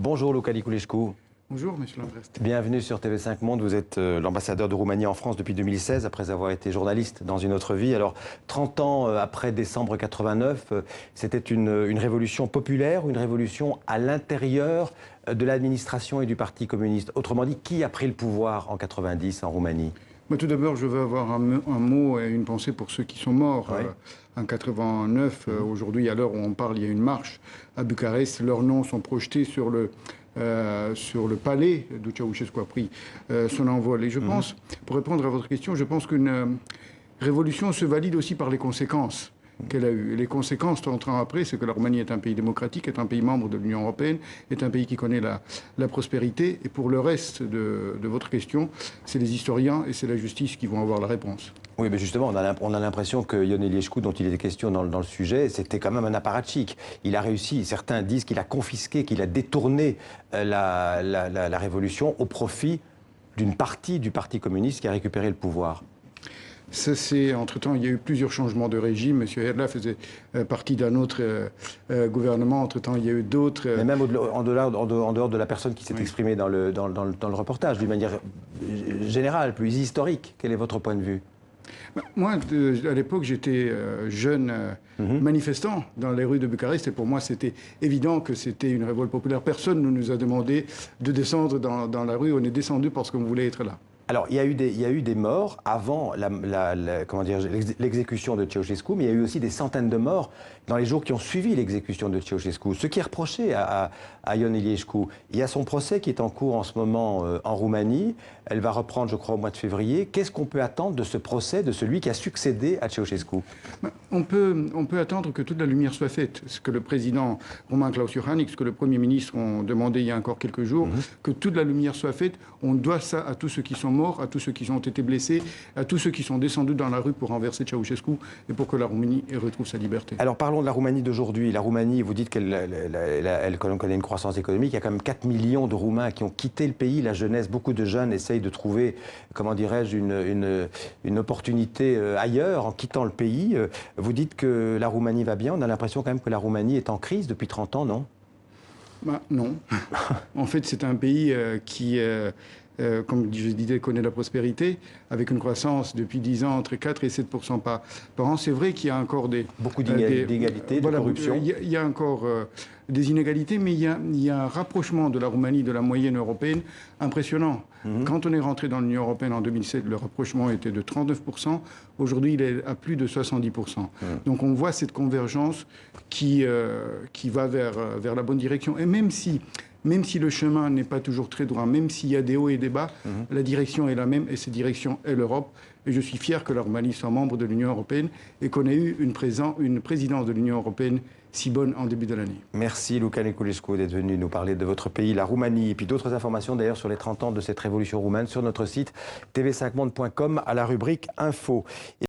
Bonjour Luca Niculescu. Bonjour, monsieur Lambrest. Bienvenue sur TV5 Monde. Vous êtes l'ambassadeur de Roumanie en France depuis 2016, après avoir été journaliste dans une autre vie. Alors, 30 ans après décembre 89, c'était une révolution populaire, une révolution à l'intérieur de l'administration et du Parti communiste. Autrement dit, qui a pris le pouvoir en 90 en Roumanie? Tout d'abord, je veux avoir un mot et une pensée pour ceux qui sont morts en 89. Aujourd'hui, à l'heure où on parle, il y a une marche à Bucarest. Leurs noms sont projetés sur le palais d'où Ceausescu a pris son envol. Et je pense, pour répondre à votre question, je pense qu'une révolution se valide aussi par les conséquences qu'elle a eues. Et les conséquences, 30 ans après, c'est que la Roumanie est un pays démocratique, est un pays membre de l'Union européenne, est un pays qui connaît la prospérité. Et pour le reste de votre question, c'est les historiens et c'est la justice qui vont avoir la réponse. Oui, mais justement, on a l'impression que Ion Iliescu, dont il était question dans le sujet, c'était quand même un apparatchik. Il a réussi, certains disent qu'il a confisqué, qu'il a détourné la révolution au profit d'une partie du Parti communiste qui a récupéré le pouvoir. Entre-temps, il y a eu plusieurs changements de régime. M. Herla faisait partie d'un autre gouvernement. Entre-temps, il y a eu d'autres... Mais même en dehors de la personne qui s'est exprimée dans le reportage, d'une manière générale, plus historique, quel est votre point de vue? Moi, à l'époque, j'étais jeune manifestant dans les rues de Bucarest et pour moi, c'était évident que c'était une révolte populaire. Personne ne nous a demandé de descendre dans la rue. On est descendu parce qu'on voulait être là. Alors, il y a eu des morts avant l'exécution de Ceausescu, mais il y a eu aussi des centaines de morts dans les jours qui ont suivi l'exécution de Ceausescu. Ce qui est reproché à Ion Iliescu, il y a son procès qui est en cours en ce moment en Roumanie. Elle va reprendre, je crois, au mois de février. Qu'est-ce qu'on peut attendre de ce procès, de celui qui a succédé à Ceausescu? On peut attendre que toute la lumière soit faite. Ce que le président Roman Klaus Iohannis, ce que le Premier ministre ont demandé il y a encore quelques jours, que toute la lumière soit faite. On doit ça à tous ceux qui sont morts, à tous ceux qui ont été blessés, à tous ceux qui sont descendus dans la rue pour renverser Ceausescu et pour que la Roumanie retrouve sa liberté. Alors parlons de la Roumanie d'aujourd'hui. La Roumanie, vous dites qu'elle connaît une croissance économique. Il y a quand même 4 millions de Roumains qui ont quitté le pays. La jeunesse, beaucoup de jeunes essayent de trouver, comment dirais-je, une opportunité ailleurs en quittant le pays. Vous dites que la Roumanie va bien. On a l'impression quand même que la Roumanie est en crise depuis 30 ans, non? Non. En fait, c'est un pays qui... comme je disais, connaît la prospérité, avec une croissance depuis 10 ans entre 4 et 7% par an. C'est vrai qu'il y a encore beaucoup d'inégalités, de corruption. Il y a encore des inégalités, mais il y a un rapprochement de la Roumanie de la moyenne européenne impressionnant. Quand on est rentré dans l'Union européenne en 2007, le rapprochement était de 39%. Aujourd'hui, il est à plus de 70%. Donc on voit cette convergence qui va vers la bonne direction. Et même si le chemin n'est pas toujours très droit, même s'il y a des hauts et des bas, la direction est la même et cette direction est l'Europe. Et je suis fier que la Roumanie soit membre de l'Union européenne et qu'on ait eu une présidence de l'Union européenne si bonne en début de l'année. Merci Luca Niculescu d'être venu nous parler de votre pays, la Roumanie, et puis d'autres informations d'ailleurs sur les 30 ans de cette révolution roumaine sur notre site tv5monde.com à la rubrique Info.